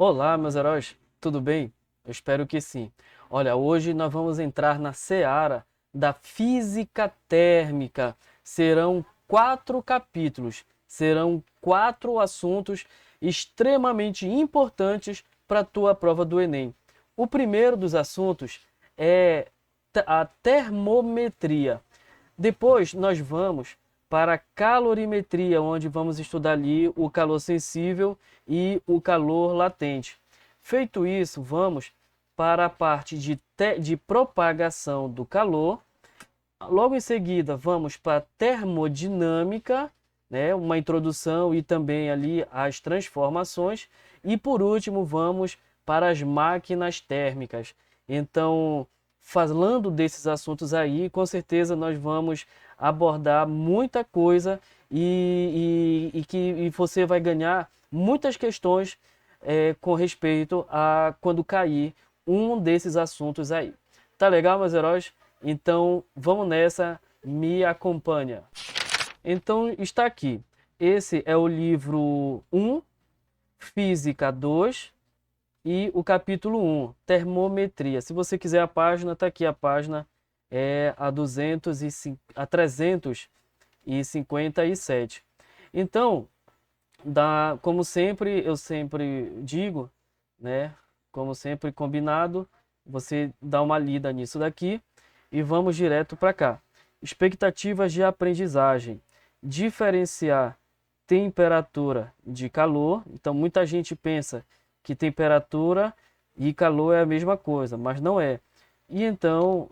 Olá, meus heróis, tudo bem? Eu espero que sim. Olha, hoje nós vamos entrar na seara da física térmica. Serão 4 capítulos, serão 4 assuntos extremamente importantes para a tua prova do Enem. O primeiro dos assuntos é a termometria. Depois nós vamos para a calorimetria, onde vamos estudar ali o calor sensível e o calor latente. Feito isso, vamos para a parte de propagação do calor. Logo em seguida, vamos para a termodinâmica, né? Uma introdução e também ali as transformações. E por último, vamos para as máquinas térmicas. Então, falando desses assuntos aí, com certeza nós vamos abordar muita coisa e você vai ganhar muitas questões com respeito a quando cair um desses assuntos aí. Tá legal, meus heróis? Então, vamos nessa, me acompanha. Então, está aqui. Esse é o livro 1, Física 2, e o capítulo 1, Termometria. Se você quiser a página, está aqui a página, é a 357. Então, como sempre, eu sempre digo, né? Como sempre combinado, você dá uma lida nisso daqui e vamos direto para cá. Expectativas de aprendizagem. Diferenciar temperatura de calor. Então, muita gente pensa que temperatura e calor é a mesma coisa, mas não é. E então,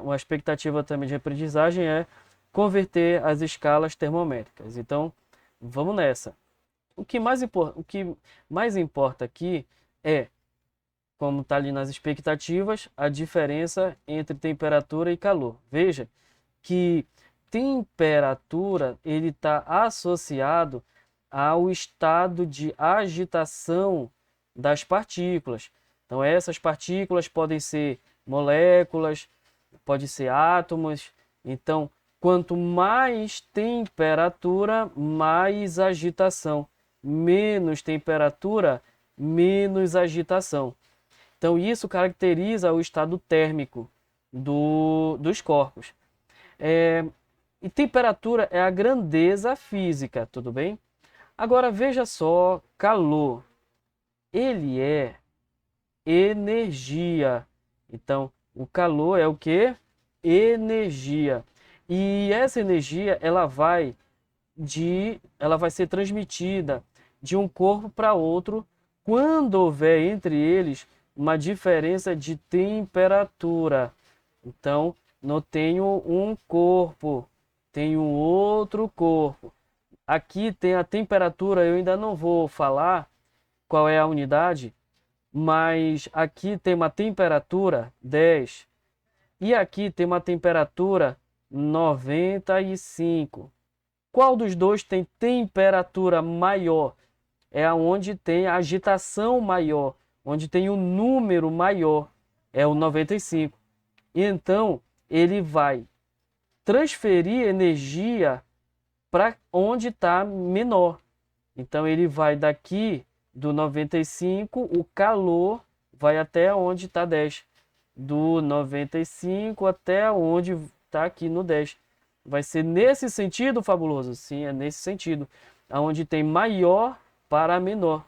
uma expectativa também de aprendizagem é converter as escalas termométricas. Então, vamos nessa. O que mais importa aqui é, como está ali nas expectativas, a diferença entre temperatura e calor. Veja que temperatura ele está associado ao estado de agitação das partículas. Então, essas partículas podem ser moléculas, pode ser átomos. Então, quanto mais temperatura, mais agitação. Menos temperatura, menos agitação. Então, isso caracteriza o estado térmico dos corpos. E temperatura é a grandeza física, tudo bem? Agora, veja só, calor. Ele é energia. Então, o calor é o que? Energia. E essa energia, ela vai ser transmitida de um corpo para outro quando houver entre eles uma diferença de temperatura. Então, não tenho um corpo, tenho outro corpo. Aqui tem a temperatura, eu ainda não vou falar qual é a unidade, mas aqui tem uma temperatura 10 e aqui tem uma temperatura 95. Qual dos dois tem temperatura maior? É onde tem agitação maior, onde tem um número maior, é o 95. Então, ele vai transferir energia para onde está menor. Então, ele vai daqui do 95, o calor vai até onde está 10. Do 95 até onde está aqui no 10. Vai ser nesse sentido, Fabuloso? Sim, é nesse sentido. Onde tem maior para menor.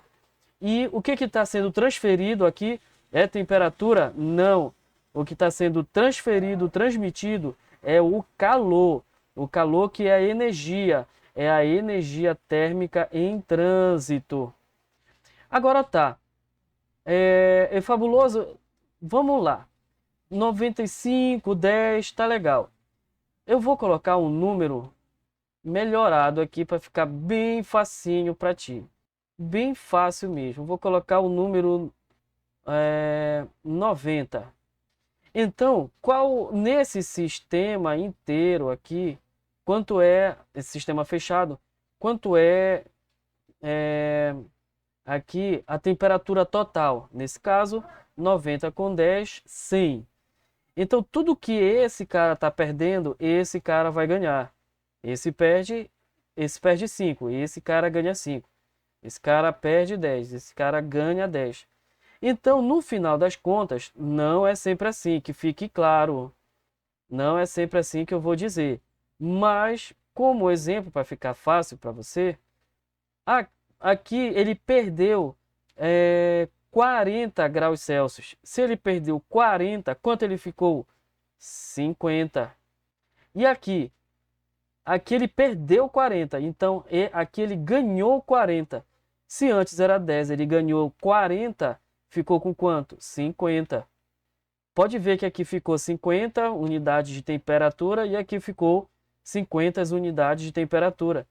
E o que está sendo transferido aqui é temperatura? Não. O que está sendo transferido, transmitido, é o calor. O calor que é a energia. É a energia térmica em trânsito. Agora tá. É fabuloso. Vamos lá. 95, 10, tá legal. Eu vou colocar um número melhorado aqui para ficar bem facinho para ti. Bem fácil mesmo. Vou colocar o número 90. Então, nesse sistema inteiro aqui, quanto é esse sistema fechado? Quanto é aqui a temperatura total? Nesse caso, 90 com 10, 100. Então, tudo que esse cara está perdendo, esse cara vai ganhar. Esse perde 5, esse cara ganha 5. esse cara perde 10, esse cara ganha 10. Então, no final das contas, não é sempre assim, que fique claro. Não é sempre assim que eu vou dizer. Mas, como exemplo, para ficar fácil para você, aqui ele perdeu 40 graus Celsius. Se ele perdeu 40, quanto ele ficou? 50. E aqui? Aqui ele perdeu 40, então aqui ele ganhou 40. Se antes era 10, ele ganhou 40, ficou com quanto? 50. Pode ver que aqui ficou 50 unidades de temperatura e aqui ficou 50 unidades de temperatura.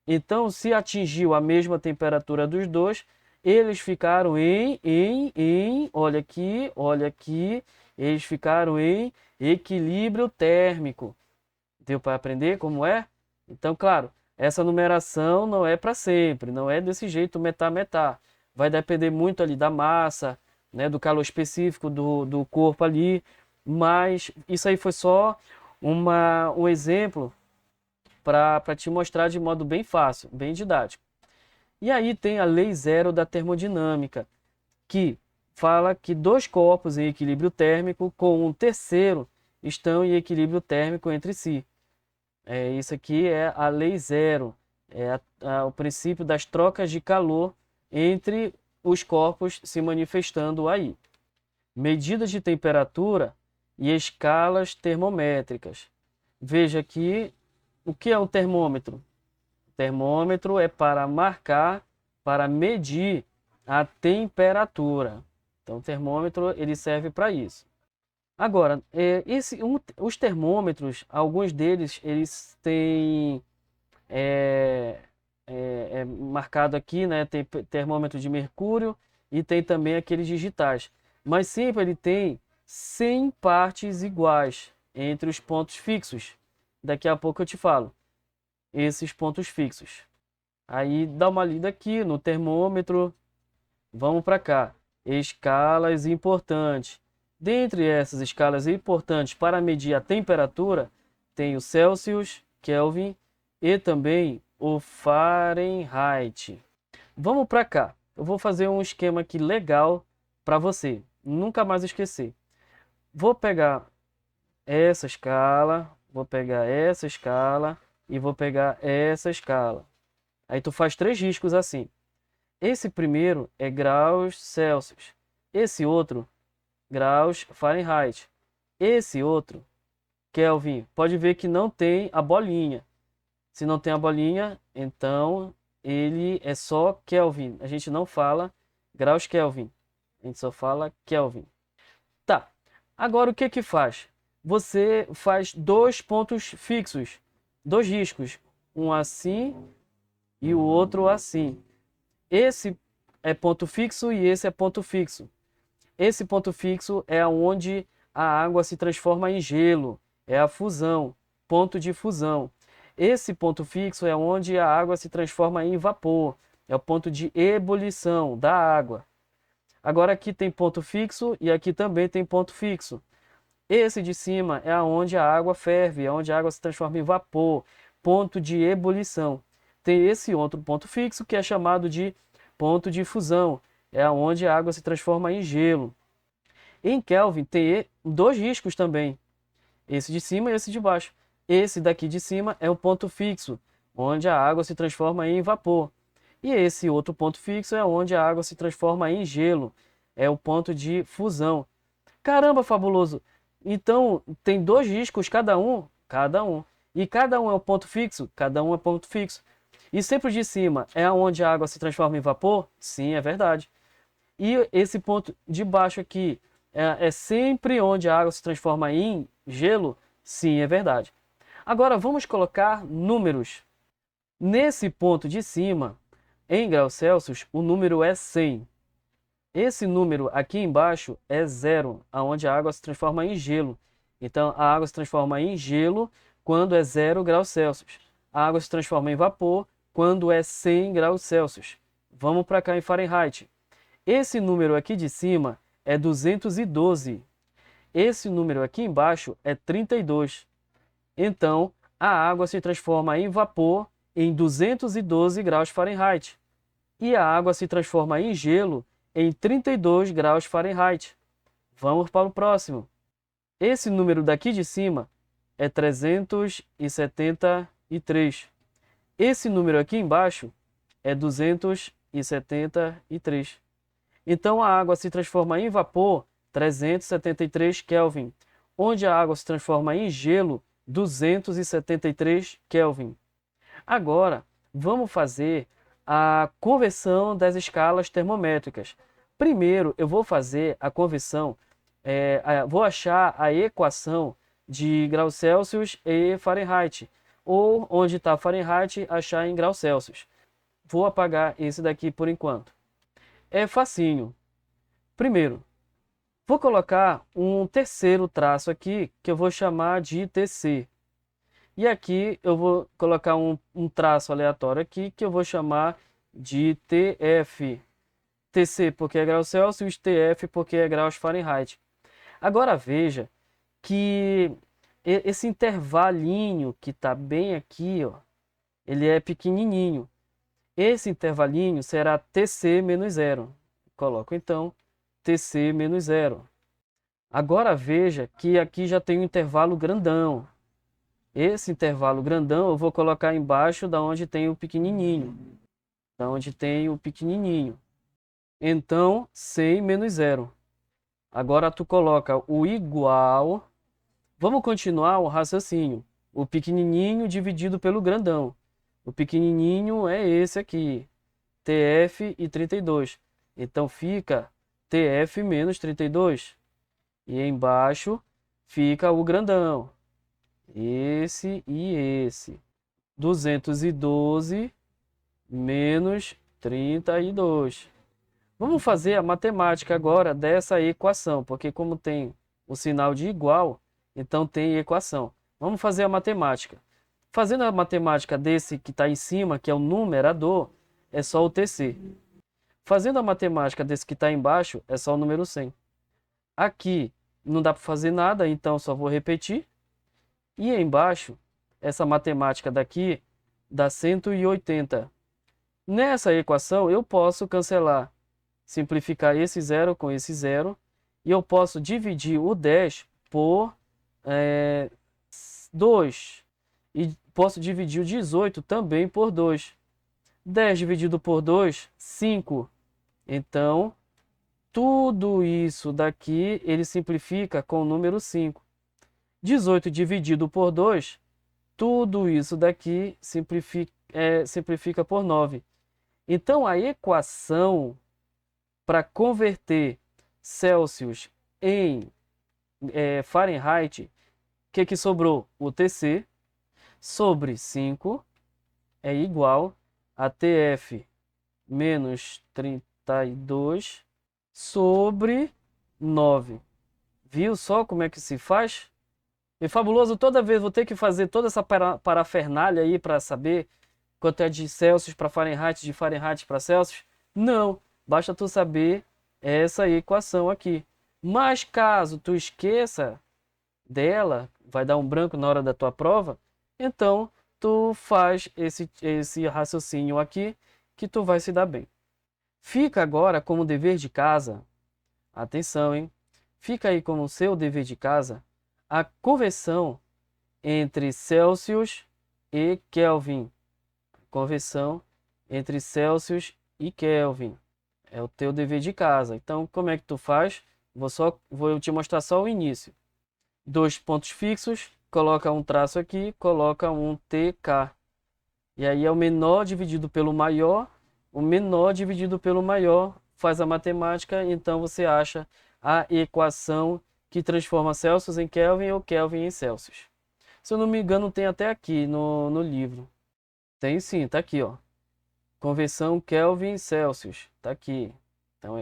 Então, se atingiu a mesma temperatura dos dois, eles ficaram olha aqui, eles ficaram em equilíbrio térmico. Deu para aprender como é? Então, claro, essa numeração não é para sempre, não é desse jeito metá-metá. Vai depender muito ali da massa, né, do calor específico do corpo ali, mas isso aí foi só um exemplo para te mostrar de modo bem fácil, bem didático. E aí tem a lei zero da termodinâmica, que fala que dois corpos em equilíbrio térmico com um terceiro estão em equilíbrio térmico entre si. Isso aqui é a lei zero, o princípio das trocas de calor entre os corpos se manifestando aí. Medidas de temperatura e escalas termométricas. Veja aqui, o que é um termômetro? O termômetro é para marcar, para medir a temperatura. Então, o termômetro ele serve para isso. Agora, os termômetros, alguns deles, eles têm marcado aqui, né? Tem termômetro de mercúrio e tem também aqueles digitais. Mas sempre ele tem 100 partes iguais entre os pontos fixos. Daqui a pouco eu te falo esses pontos fixos. Aí dá uma lida aqui no termômetro. Vamos para cá. Escalas importantes. Dentre essas escalas importantes para medir a temperatura, tem o Celsius, Kelvin e também o Fahrenheit. Vamos para cá. Eu vou fazer um esquema aqui legal para você nunca mais esquecer. Vou pegar essa escala, vou pegar essa escala e vou pegar essa escala. Aí tu faz 3 riscos assim. Esse primeiro é graus Celsius. Esse outro, graus Fahrenheit. Esse outro, Kelvin. Pode ver que não tem a bolinha. Se não tem a bolinha, então ele é só Kelvin. A gente não fala graus Kelvin. A gente só fala Kelvin. Tá. Agora o que que faz? Você faz 2 pontos fixos. 2 riscos. Um assim e o outro assim. Esse é ponto fixo e esse é ponto fixo. Esse ponto fixo é onde a água se transforma em gelo. É a fusão. Ponto de fusão. Esse ponto fixo é onde a água se transforma em vapor. É o ponto de ebulição da água. Agora aqui tem ponto fixo e aqui também tem ponto fixo. Esse de cima é onde a água ferve, é onde a água se transforma em vapor. Ponto de ebulição. Tem esse outro ponto fixo que é chamado de ponto de fusão. É onde a água se transforma em gelo. Em Kelvin tem 2 riscos também. Esse de cima e esse de baixo. Esse daqui de cima é um ponto fixo, onde a água se transforma em vapor. E esse outro ponto fixo é onde a água se transforma em gelo. É o ponto de fusão. Caramba, fabuloso! Então, tem 2 riscos cada um? Cada um. E cada um é um ponto fixo? Cada um é ponto fixo. E sempre o de cima é onde a água se transforma em vapor? Sim, é verdade. E esse ponto de baixo aqui é sempre onde a água se transforma em gelo? Sim, é verdade. Agora vamos colocar números. Nesse ponto de cima, em graus Celsius, o número é 100. Esse número aqui embaixo é 0, onde a água se transforma em gelo. Então, a água se transforma em gelo quando é 0 graus Celsius. A água se transforma em vapor quando é 100 graus Celsius. Vamos para cá em Fahrenheit. Esse número aqui de cima é 212. Esse número aqui embaixo é 32. Então, a água se transforma em vapor em 212 graus Fahrenheit. e a água se transforma em gelo em 32 graus Fahrenheit. Vamos para o próximo. Esse número daqui de cima é 373. Esse número aqui embaixo é 273. Então a água se transforma em vapor 373 Kelvin, onde a água se transforma em gelo 273 Kelvin. Agora, vamos fazer a conversão das escalas termométricas. Primeiro, eu vou fazer a conversão, vou achar a equação de graus Celsius e Fahrenheit, ou onde está Fahrenheit, achar em graus Celsius. Vou apagar esse daqui por enquanto. É facinho. Primeiro, vou colocar um terceiro traço aqui, que eu vou chamar de TC. E aqui eu vou colocar um traço aleatório aqui, que eu vou chamar de TF. TC porque é graus Celsius, TF porque é graus Fahrenheit. Agora veja que esse intervalinho que está bem aqui, ó, ele é pequenininho. Esse intervalinho será TC menos 0. Coloco então TC menos 0. Agora veja que aqui já tem um intervalo grandão. Esse intervalo grandão eu vou colocar embaixo da onde tem o pequenininho. Da onde tem o pequenininho. Então, 100 menos 0. Agora tu coloca o igual. Vamos continuar o raciocínio. O pequenininho dividido pelo grandão. O pequenininho é esse aqui. TF e 32. Então fica TF menos 32. E embaixo fica o grandão. Esse e esse. 212 menos 32. Vamos fazer a matemática agora dessa equação, porque como tem o sinal de igual, então tem equação. Vamos fazer a matemática. Fazendo a matemática desse que está em cima, que é o numerador, é só o TC. Fazendo a matemática desse que está embaixo, é só o número 100. Aqui não dá para fazer nada, então só vou repetir. E embaixo, essa matemática daqui dá 180. Nessa equação, eu posso cancelar, simplificar esse zero com esse zero, e eu posso dividir o 10 por 2. E posso dividir o 18 também por 2. 10 dividido por 2, 5. Então, tudo isso daqui, ele simplifica com o número 5. 18 dividido por 2, tudo isso daqui simplifica por 9. Então, a equação para converter Celsius em Fahrenheit, o que sobrou? O TC sobre 5 é igual a TF menos 32 sobre 9. Viu só como é que se faz? E fabuloso, toda vez vou ter que fazer toda essa parafernália aí para saber quanto é de Celsius para Fahrenheit, de Fahrenheit para Celsius? Não, basta tu saber essa equação aqui. Mas caso tu esqueça dela, vai dar um branco na hora da tua prova, então tu faz esse raciocínio aqui que tu vai se dar bem. Fica agora como dever de casa, atenção, hein? Fica aí como seu dever de casa a conversão entre Celsius e Kelvin. Conversão entre Celsius e Kelvin. É o teu dever de casa. Então, como é que tu faz? Vou te mostrar só o início. 2 pontos fixos, coloca um traço aqui, coloca um TK. E aí é o menor dividido pelo maior, o menor dividido pelo maior, faz a matemática, então você acha a equação que transforma Celsius em Kelvin ou Kelvin em Celsius. Se eu não me engano, tem até aqui no livro. Tem sim, tá aqui, ó. Conversão Kelvin em Celsius, tá aqui. Então,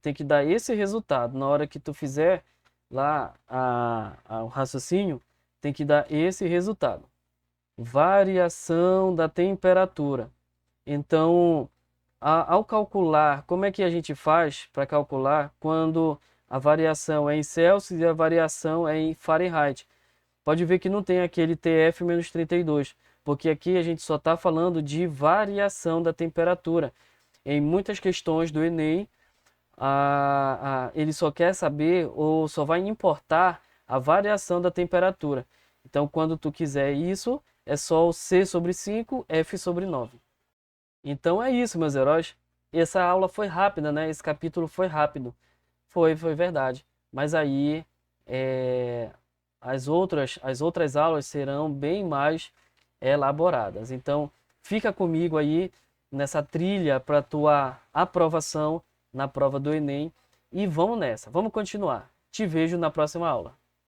tem que dar esse resultado. Na hora que tu fizer lá o raciocínio, tem que dar esse resultado. Variação da temperatura. Então, ao calcular, como é que a gente faz para calcular quando a variação é em Celsius e a variação é em Fahrenheit? Pode ver que não tem aquele TF menos 32, porque aqui a gente só está falando de variação da temperatura. em muitas questões do Enem, ele só quer saber ou só vai importar a variação da temperatura. Então, quando tu quiser isso, é só o C sobre 5, F sobre 9. Então é isso, meus heróis. Essa aula foi rápida, né? Esse capítulo foi rápido. Foi verdade. Mas aí as outras aulas serão bem mais elaboradas. Então, fica comigo aí nessa trilha para tua aprovação na prova do Enem e vamos nessa. Vamos continuar. Te vejo na próxima aula.